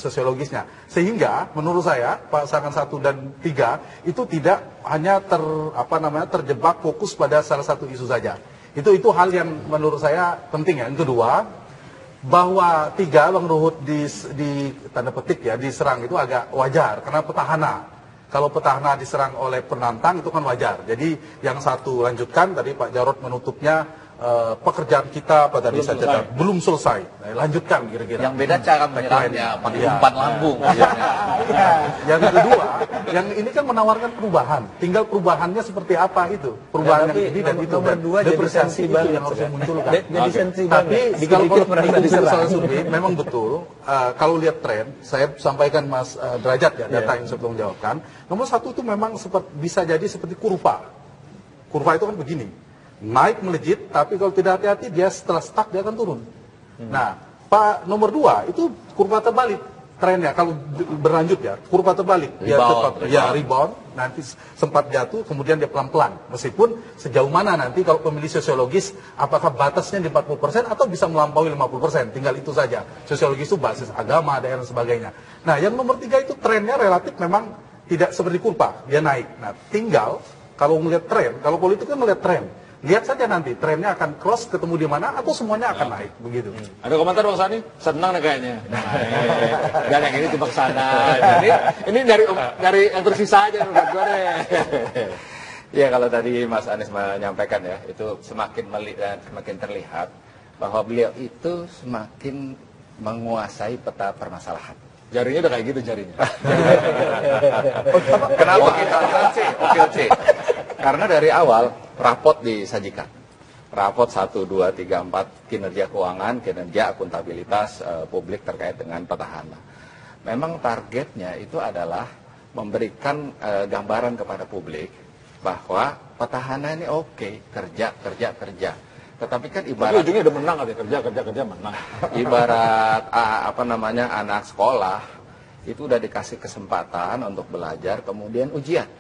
sosiologisnya. Sehingga menurut saya pasangan 1 dan 3 itu tidak hanya terjebak fokus pada salah satu isu saja. Itu hal yang menurut saya penting ya. Yang kedua, bahwa 3 Bang Ruhut di tanda petik ya diserang itu agak wajar karena petahana. Kalau petahana diserang oleh penantang itu kan wajar. Jadi yang satu lanjutkan, tadi Pak Jarod menutupnya pekerjaan kita pada desa Cedar belum selesai. Nah, lanjutkan kira-kira. Yang beda cara menyerangnya, pakai umpan lambung. Yang kedua, yang ini kan menawarkan perubahan. Tinggal perubahannya seperti apa itu? Perubahan yang ini dan itu. Nomor 2 jadi sensi itu yang harus dimunculkan. Jadi sensi Tapi banget. kalau diserang survei, memang betul. Kalau lihat tren, saya sampaikan Mas Derajat ya data yang saya belum jawabkan. Nomor 1 itu memang bisa jadi seperti kurva. Kurva itu kan begini. Naik melejit, tapi kalau tidak hati-hati dia setelah stuck dia akan turun. Nah, nomor 2 itu kurva terbalik trennya kalau berlanjut ya, kurva terbalik. Dia rebound, nanti sempat jatuh, kemudian dia pelan-pelan. Meskipun sejauh mana nanti kalau pemilih sosiologis, apakah batasnya di 40% atau bisa melampaui 50%, tinggal itu saja. Sosiologis itu basis agama, daerah dan sebagainya. Nah, yang nomor 3 itu trennya relatif memang tidak seperti kurva, dia naik. Nah, tinggal kalau melihat tren, kalau politik kan melihat tren. Lihat saja nanti trennya akan cross ketemu di mana atau semuanya akan naik begitu. Ada komentar Bang Sani? Senang nih kayaknya. Dan yang ini cuma sana. Ini dari yang tersisa aja menurut gue deh. Ya kalau tadi Mas Anies menyampaikan ya, itu semakin terlihat bahwa beliau itu semakin menguasai peta permasalahan. Jarinya udah kayak gitu jarinya. Kenapa kita sih? Oke. Karena dari awal rapot disajikan. Rapot 1, 2, 3, 4 kinerja keuangan, kinerja akuntabilitas publik terkait dengan petahana. Memang targetnya itu adalah memberikan gambaran kepada publik bahwa petahana ini oke, kerja. Tetapi kan ibarat ujungnya udah menang katanya, kerja menang. Ibarat anak sekolah itu udah dikasih kesempatan untuk belajar, kemudian ujian.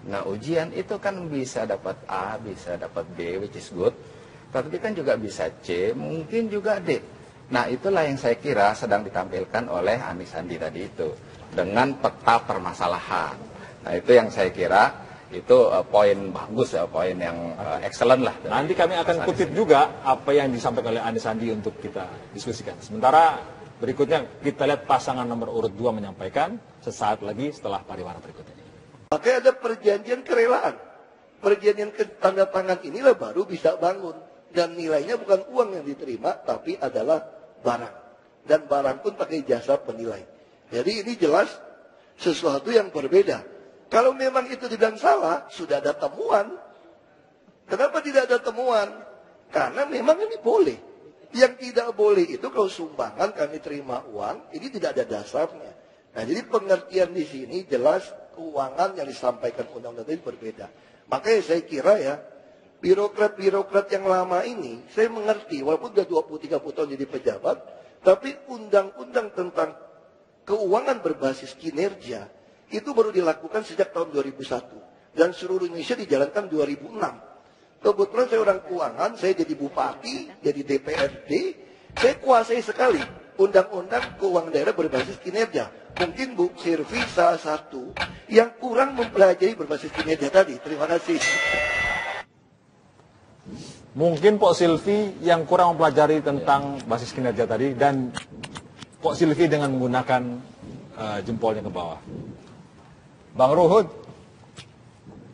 Nah, ujian itu kan bisa dapat A, bisa dapat B, which is good. Tapi kan juga bisa C, mungkin juga D. Nah, itulah yang saya kira sedang ditampilkan oleh Anies Sandi tadi itu. Dengan peta permasalahan. Nah, itu yang saya kira itu poin bagus ya, poin yang excellent lah. Nanti kami akan kutip juga apa yang disampaikan oleh Anies Sandi untuk kita diskusikan. Sementara berikutnya kita lihat pasangan nomor urut 2 menyampaikan sesaat lagi setelah pariwara berikut ini. Makanya ada perjanjian kerelaan. Perjanjian tanda tangan inilah baru bisa bangun. Dan nilainya bukan uang yang diterima, tapi adalah barang. Dan barang pun pakai jasa penilai. Jadi ini jelas sesuatu yang berbeda. Kalau memang itu tidak salah, sudah ada temuan. Kenapa tidak ada temuan? Karena memang ini boleh. Yang tidak boleh itu kalau sumbangan kami terima uang, ini tidak ada dasarnya. Nah, jadi pengertian di sini jelas keuangan yang disampaikan undang-undang ini berbeda. Makanya saya kira ya, birokrat-birokrat yang lama ini, saya mengerti, walaupun sudah 20-30 tahun jadi pejabat, tapi undang-undang tentang keuangan berbasis kinerja, itu baru dilakukan sejak tahun 2001. Dan seluruh Indonesia dijalankan 2006. Kebetulan saya orang keuangan, saya jadi bupati, jadi DPRD, saya kuasai sekali undang-undang keuangan daerah berbasis kinerja. Mungkin Bu Sylvi salah satu yang kurang mempelajari berbasis kinerja tadi. Terima kasih. Mungkin Pak Sylvi yang kurang mempelajari tentang basis kinerja tadi, dan Pak Sylvi dengan menggunakan jempolnya ke bawah. Bang Ruhut,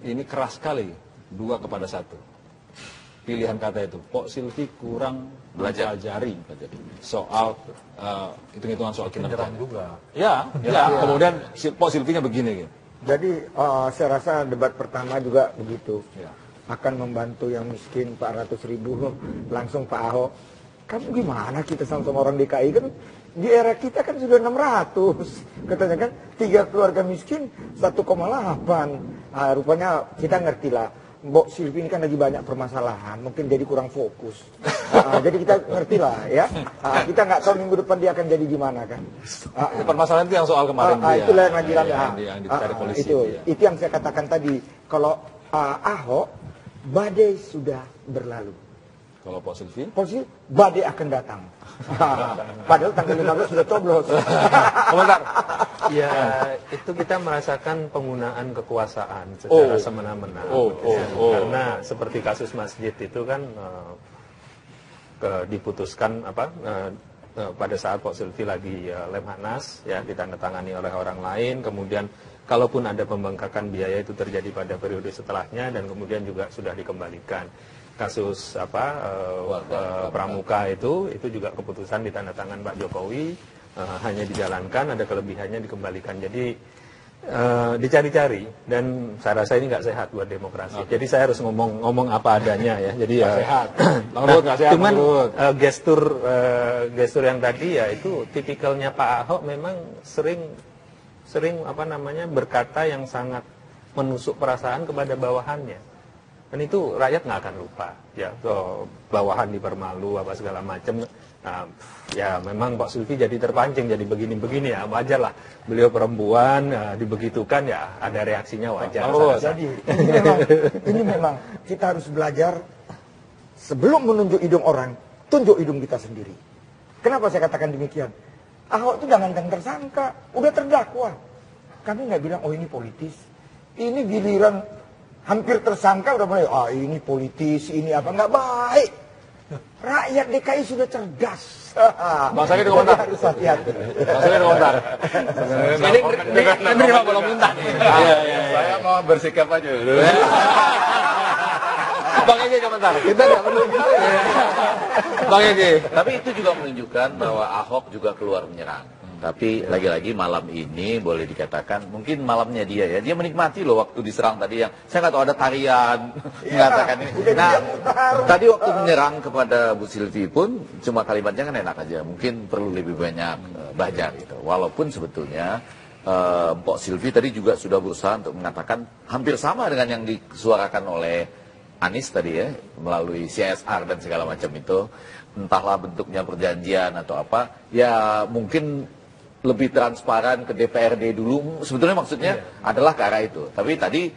ini keras sekali, 2-1. Pilihan kata itu, Pak Sylvi kurang mempelajari soal hitung-hitungan soal kinerja juga. Ya. Kemudian Pak Sylvi-nya begini. Gitu. Jadi saya rasa debat pertama juga begitu. Ya. Akan membantu yang miskin 400.000, langsung Pak Ahok. Kamu gimana kita sama-sama orang DKI kan? Di era kita kan sudah 600. Katanya kan 3 keluarga miskin 1,8. Nah, rupanya kita ngerti lah. Mbok Sylvi ini kan lagi banyak permasalahan, mungkin jadi kurang fokus. Jadi kita ngerti lah ya. Kita nggak tahu minggu depan dia akan jadi gimana kan. Permasalahan itu yang soal kemarin itulah yang lagi yang dicari polisi. Itu yang saya katakan tadi. Kalau Ahok, badai sudah berlalu. Kalau Pak Silvi? Posisi badai akan datang. Padahal tanggal 15 sudah coblos. Komentar. Ya, itu kita merasakan penggunaan kekuasaan secara semena-mena. Karena seperti kasus masjid itu kan diputuskan pada saat Pak Silvi lagi Lemhanas, ya ditandatangani oleh orang lain, kemudian kalaupun ada pembengkakan biaya itu terjadi pada periode setelahnya dan kemudian juga sudah dikembalikan. Kasus Pramuka itu juga keputusan ditandatangan Pak Jokowi, hanya dijalankan, ada kelebihannya dikembalikan. Jadi dicari-cari, dan saya rasa ini nggak sehat buat demokrasi. Jadi saya harus ngomong apa adanya ya. Jadi ya sehat. Nggak sehat. Cuman gestur yang tadi ya itu tipikalnya Pak Ahok, memang sering berkata yang sangat menusuk perasaan kepada bawahannya. Dan itu rakyat nggak akan lupa, ya bawahan dipermalu apa segala macam. Nah, ya memang Pak Silvi jadi terpancing, jadi begini-begini ya wajar lah. Beliau perempuan, dibegitukan ya ada reaksinya wajar. Jadi ini memang kita harus belajar sebelum menunjuk hidung orang, tunjuk hidung kita sendiri. Kenapa saya katakan demikian? Ahok itu jangan tersangka, udah terdakwa. Kami nggak bilang oh ini politis, ini giliran hampir tersangka udah mulai, ini politis, ini apa, nggak baik. Rakyat DKI sudah cerdas. Bang Sakit komentar. Harus hati-hati. Bang Sakit komentar. Ini menerima belum muntah. Saya mau bersikap aja dulu. Bang Egi komentar. Kita nggak perlu. Bang Egi. Tapi itu juga menunjukkan bahwa Ahok juga keluar menyerang. Tapi lagi-lagi malam ini boleh dikatakan mungkin malamnya dia ya. Dia menikmati loh waktu diserang tadi yang saya nggak tahu ada tarian mengatakan ini. Nah, tadi waktu menyerang kepada Bu Silvi pun cuma kalimatnya kan enak aja. Mungkin perlu lebih banyak belajar gitu. Walaupun sebetulnya Mbok Silvi tadi juga sudah berusaha untuk mengatakan hampir sama dengan yang disuarakan oleh Anies tadi ya, melalui CSR dan segala macam itu. Entahlah bentuknya perjanjian atau apa. Ya mungkin lebih transparan ke DPRD dulu, sebetulnya maksudnya adalah ke arah itu. Tapi tadi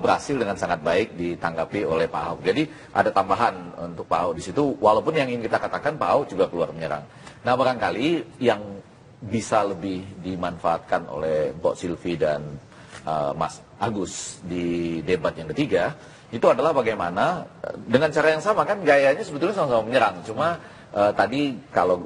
berhasil dengan sangat baik ditanggapi oleh Pak Ahok. Jadi ada tambahan untuk Pak Ahok di situ, walaupun yang ingin kita katakan Pak Ahok juga keluar menyerang. Nah barangkali yang bisa lebih dimanfaatkan oleh Mbok Silvi dan Mas Agus di debat yang ketiga, itu adalah bagaimana dengan cara yang sama kan gayanya sebetulnya sama-sama menyerang. Cuma tadi kalau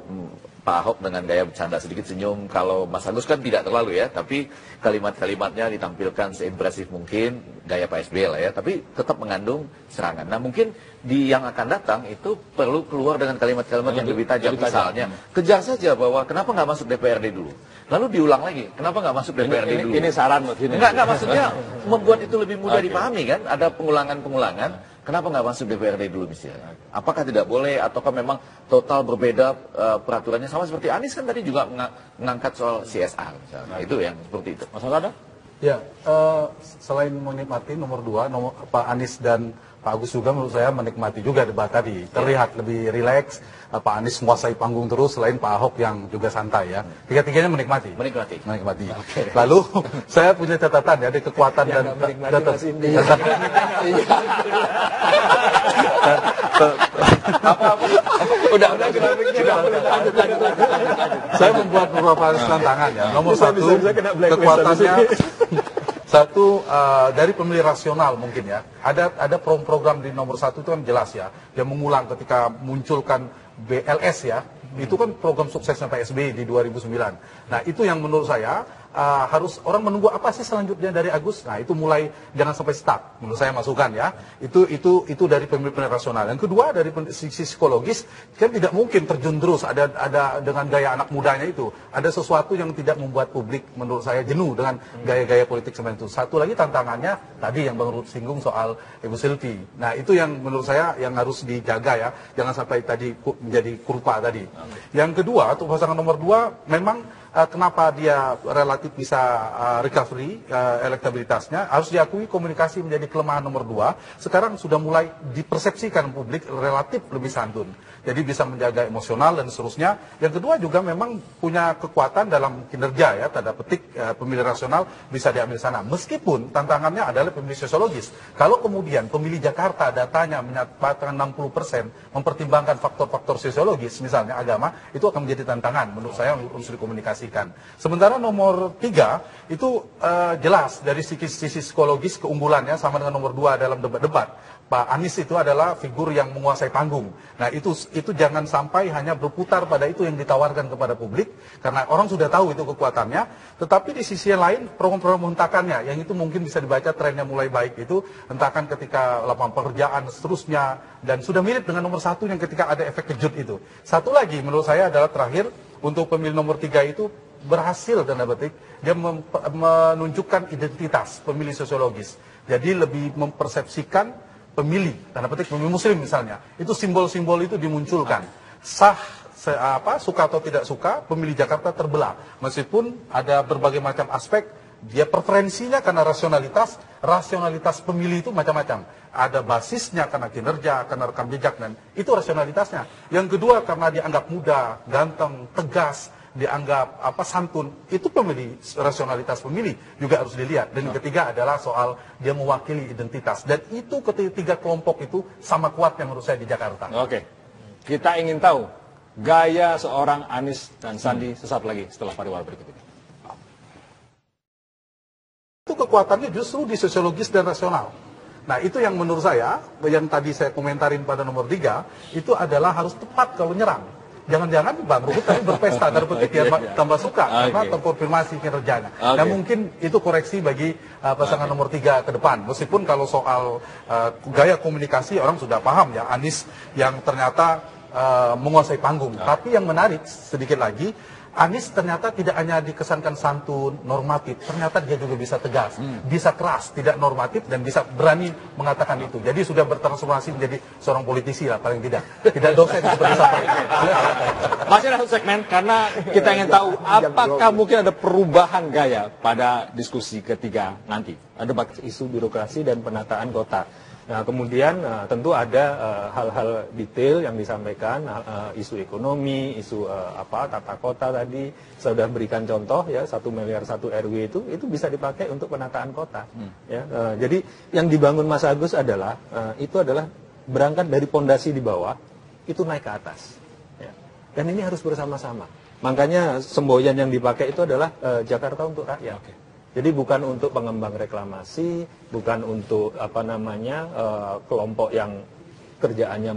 Pak Ahok dengan gaya bercanda sedikit senyum, kalau Mas Agus kan tidak terlalu ya, tapi kalimat-kalimatnya ditampilkan seimpresif mungkin, gaya Pak SBY lah ya, tapi tetap mengandung serangan. Nah mungkin di yang akan datang itu perlu keluar dengan kalimat-kalimat yang lebih tajam. Misalnya, kejar saja bahwa kenapa nggak masuk DPRD dulu. Lalu diulang lagi, kenapa nggak masuk DPRD dulu. Ini saran buat ini. Enggak, maksudnya membuat itu lebih mudah dipahami kan, ada pengulangan-pengulangan. Kenapa nggak masuk DPRD dulu misalnya? Apakah tidak boleh ataukah memang total berbeda peraturannya sama seperti Anies kan tadi juga mengangkat soal CSR misalnya. Nah, itu yang seperti itu. Mas ada? Ya, selain menikmati nomor 2, Pak Anies dan Pak Agus juga menurut saya menikmati juga debat tadi. Terlihat lebih rileks, Pak Anies menguasai panggung terus, selain Pak Ahok yang juga santai ya. Tiga-tiganya menikmati. Menikmati. Lalu saya punya catatan ya, ada kekuatan dan saya membuat beberapa tantangan ya. Nomor satu, kekuatannya dari pemilih rasional mungkin ya. Ada program di nomor 1 itu kan jelas ya. Dia mengulang ketika munculkan BLS ya. Itu kan program suksesnya Pak SBY di 2009. Nah itu yang menurut saya harus orang menunggu apa sih selanjutnya dari Agus. Nah itu mulai jangan sampai stuck. Menurut saya masukan ya. Itu dari pemilih rasional. Yang kedua dari sisi psikologis kan tidak mungkin terjun terus ada dengan gaya anak mudanya itu. Ada sesuatu yang tidak membuat publik menurut saya jenuh dengan gaya-gaya politik seperti itu. Satu lagi tantangannya tadi yang Bang Ruhut singgung soal Ibu Silvi. Nah itu yang menurut saya yang harus dijaga ya. Jangan sampai tadi menjadi kurpa tadi. Yang kedua untuk pasangan nomor 2 memang kenapa dia relatif bisa recovery elektabilitasnya, harus diakui komunikasi menjadi kelemahan nomor 2. Sekarang sudah mulai dipersepsikan publik relatif lebih santun. Jadi bisa menjaga emosional dan seterusnya. Yang kedua juga memang punya kekuatan dalam kinerja ya, tanda petik pemilih rasional bisa diambil sana. Meskipun tantangannya adalah pemilih sosiologis. Kalau kemudian pemilih Jakarta datanya menyatakan 60% mempertimbangkan faktor-faktor sosiologis, misalnya agama, itu akan menjadi tantangan menurut saya untuk dikomunikasikan. Sementara nomor 3 itu jelas dari sisi psikologis keunggulannya sama dengan nomor 2 dalam debat-debat. Pak Anies itu adalah figur yang menguasai panggung. Nah itu jangan sampai hanya berputar pada itu yang ditawarkan kepada publik, karena orang sudah tahu itu kekuatannya. Tetapi di sisi yang lain program-program hentakannya, yang itu mungkin bisa dibaca trennya mulai baik itu hentakan ketika lapangan pekerjaan seterusnya, dan sudah mirip dengan nomor 1 yang ketika ada efek kejut itu. Satu lagi menurut saya adalah terakhir untuk pemilih nomor 3 itu berhasil tanda petik dia menunjukkan identitas pemilih sosiologis. Jadi lebih mempersepsikan pemilih, tanda petik pemilih muslim misalnya, itu simbol-simbol itu dimunculkan. Suka atau tidak suka, pemilih Jakarta terbelah. Meskipun ada berbagai macam aspek, dia preferensinya karena rasionalitas pemilih itu macam-macam. Ada basisnya karena kinerja, karena rekam jejak, dan itu rasionalitasnya. Yang kedua karena dianggap muda, ganteng, tegas, dianggap santun, itu pemilih, rasionalitas pemilih juga harus dilihat. Dan yang ketiga adalah soal dia mewakili identitas, dan itu ketiga kelompok itu sama kuatnya menurut saya di Jakarta. Oke, kita ingin tahu gaya seorang Anies dan Sandi sesaat lagi setelah pariwara berikut ini. Itu kekuatannya justru di sosiologis dan rasional. Nah itu yang menurut saya, yang tadi saya komentarin pada nomor 3, itu adalah harus tepat kalau nyerang. Jangan-jangan Bang Ruhut tadi berpesta, terpetik dia tambah suka karena terkonfirmasi kinerjanya. Nah mungkin itu koreksi bagi pasangan nomor 3 ke depan. Meskipun kalau soal gaya komunikasi orang sudah paham ya, Anies yang ternyata menguasai panggung. Tapi yang menarik sedikit lagi, Anies ternyata tidak hanya dikesankan santun, normatif, ternyata dia juga bisa tegas, bisa keras, tidak normatif, dan bisa berani mengatakan itu. Jadi sudah bertransformasi menjadi seorang politisi lah paling tidak. Tidak dosen seperti saya. Masih ada satu segmen, karena kita ingin tahu apakah mungkin ada perubahan gaya pada diskusi ketiga nanti. Ada isu birokrasi dan penataan kota. Nah, kemudian tentu ada hal-hal detail yang disampaikan, isu ekonomi, isu tata kota tadi. Saya sudah berikan contoh ya, 1 miliar 1 RW itu bisa dipakai untuk penataan kota. Ya, jadi yang dibangun Mas Agus adalah itu adalah berangkat dari pondasi di bawah, itu naik ke atas. Ya. Dan ini harus bersama-sama. Makanya semboyan yang dipakai itu adalah Jakarta untuk rakyat. Jadi bukan untuk pengembang reklamasi, bukan untuk kelompok yang kerjaannya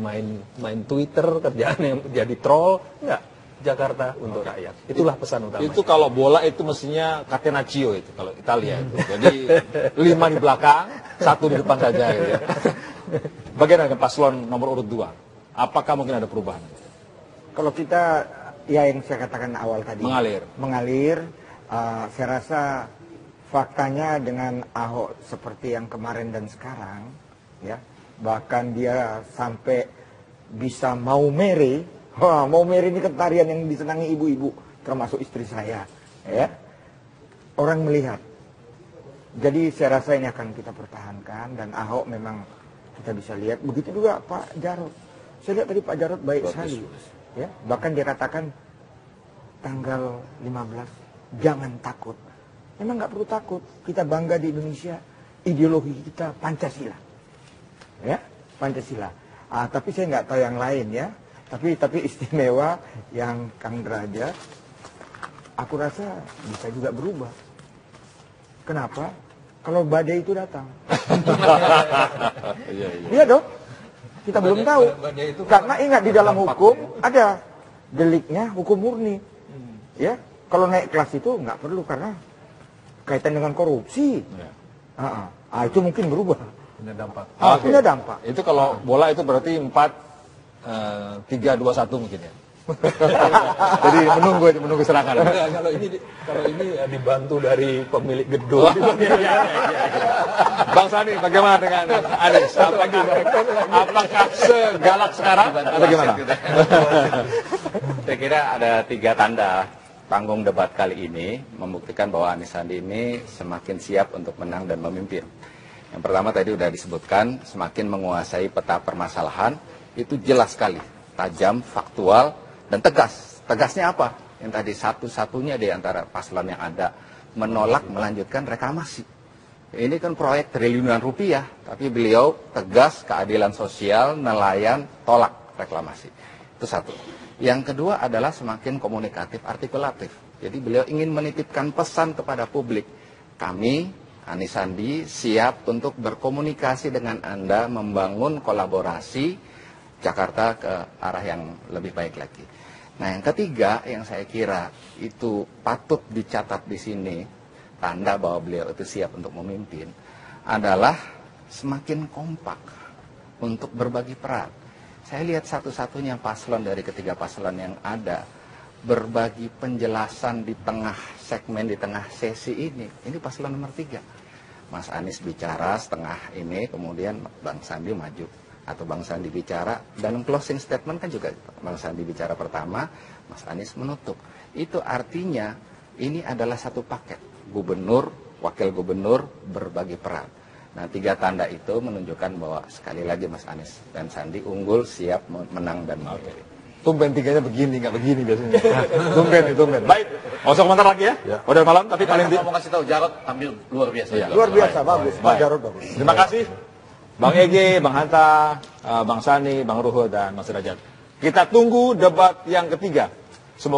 main Twitter, kerjaannya jadi troll, enggak. Jakarta untuk rakyat. Itulah pesan utama. Itu kalau bola itu mestinya catenaccio itu kalau Italia itu. Jadi 5 di belakang, 1 di depan saja gitu ya. Bagaimana dengan paslon nomor urut 2? Apakah mungkin ada perubahan? Kalau kita ya yang saya katakan awal tadi, mengalir, saya rasa faktanya dengan Ahok seperti yang kemarin dan sekarang, ya, bahkan dia sampai bisa mau mere ini kan tarian yang disenangi ibu-ibu, termasuk istri saya, ya. Orang melihat. Jadi saya rasa ini akan kita pertahankan, dan Ahok memang kita bisa lihat. Begitu juga Pak Jarod. Saya lihat tadi Pak Jarod baik sekali, ya. Bahkan dia katakan tanggal 15 jangan takut. Memang nggak perlu takut, kita bangga di Indonesia, ideologi kita Pancasila, ya, Pancasila. Tapi saya nggak tahu yang lain ya, tapi istimewa yang Kang Derajat, aku rasa bisa juga berubah. Kenapa? Kalau badai itu datang. Iya dong, kita belum tahu. Karena ingat di dalam hukum ada deliknya hukum murni, ya. Kalau naik kelas itu nggak perlu karena kaitan dengan korupsi, itu mungkin berubah. Punya dampak. Punya dampak. Itu kalau bola itu berarti 4-3-2-1 mungkin ya. Jadi menunggu serangan. Kalau ini dibantu dari pemilik gedung. Bang Sandi, bagaimana dengan Anies? Apakah segalak sekarang atau gimana? Saya kira ada 3 tanda panggung debat kali ini membuktikan bahwa Anies Sandi ini semakin siap untuk menang dan memimpin. Yang pertama tadi sudah disebutkan, semakin menguasai peta permasalahan, itu jelas sekali, tajam, faktual, dan tegas. Tegasnya apa? Yang tadi satu-satunya di antara paslon yang ada menolak melanjutkan reklamasi. Ini kan proyek triliunan rupiah, tapi beliau tegas, keadilan sosial, nelayan, tolak reklamasi. Itu satu. Yang kedua adalah semakin komunikatif, artikulatif. Jadi beliau ingin menitipkan pesan kepada publik. Kami, Anies Sandi, siap untuk berkomunikasi dengan Anda, membangun kolaborasi Jakarta ke arah yang lebih baik lagi. Nah, yang ketiga yang saya kira itu patut dicatat di sini, tanda bahwa beliau itu siap untuk memimpin, adalah semakin kompak untuk berbagi peran. Saya lihat satu-satunya paslon dari ketiga paslon yang ada berbagi penjelasan di tengah segmen, di tengah sesi ini paslon nomor 3. Mas Anies bicara setengah ini, kemudian Bang Sandi maju. Atau Bang Sandi bicara, dan closing statement kan juga Bang Sandi bicara pertama, Mas Anies menutup. Itu artinya ini adalah satu paket. Gubernur, wakil gubernur berbagi peran. Nah, 3 tanda itu menunjukkan bahwa sekali lagi Mas Anies dan Sandi unggul, siap menang dan memimpin. Tumben tiganya begini, nggak begini biasanya. tumben. Baik, nggak usah komentar lagi ya. Udah malam, tapi paling mau kasih tahu Jarod tampil luar biasa. Iya. Luar biasa, bagus. Pak Jarod bagus. Terima kasih, Bang Ege, Bang Hanta, Bang Sani, Bang Ruhut, dan Mas Derajat. Kita tunggu debat yang ketiga.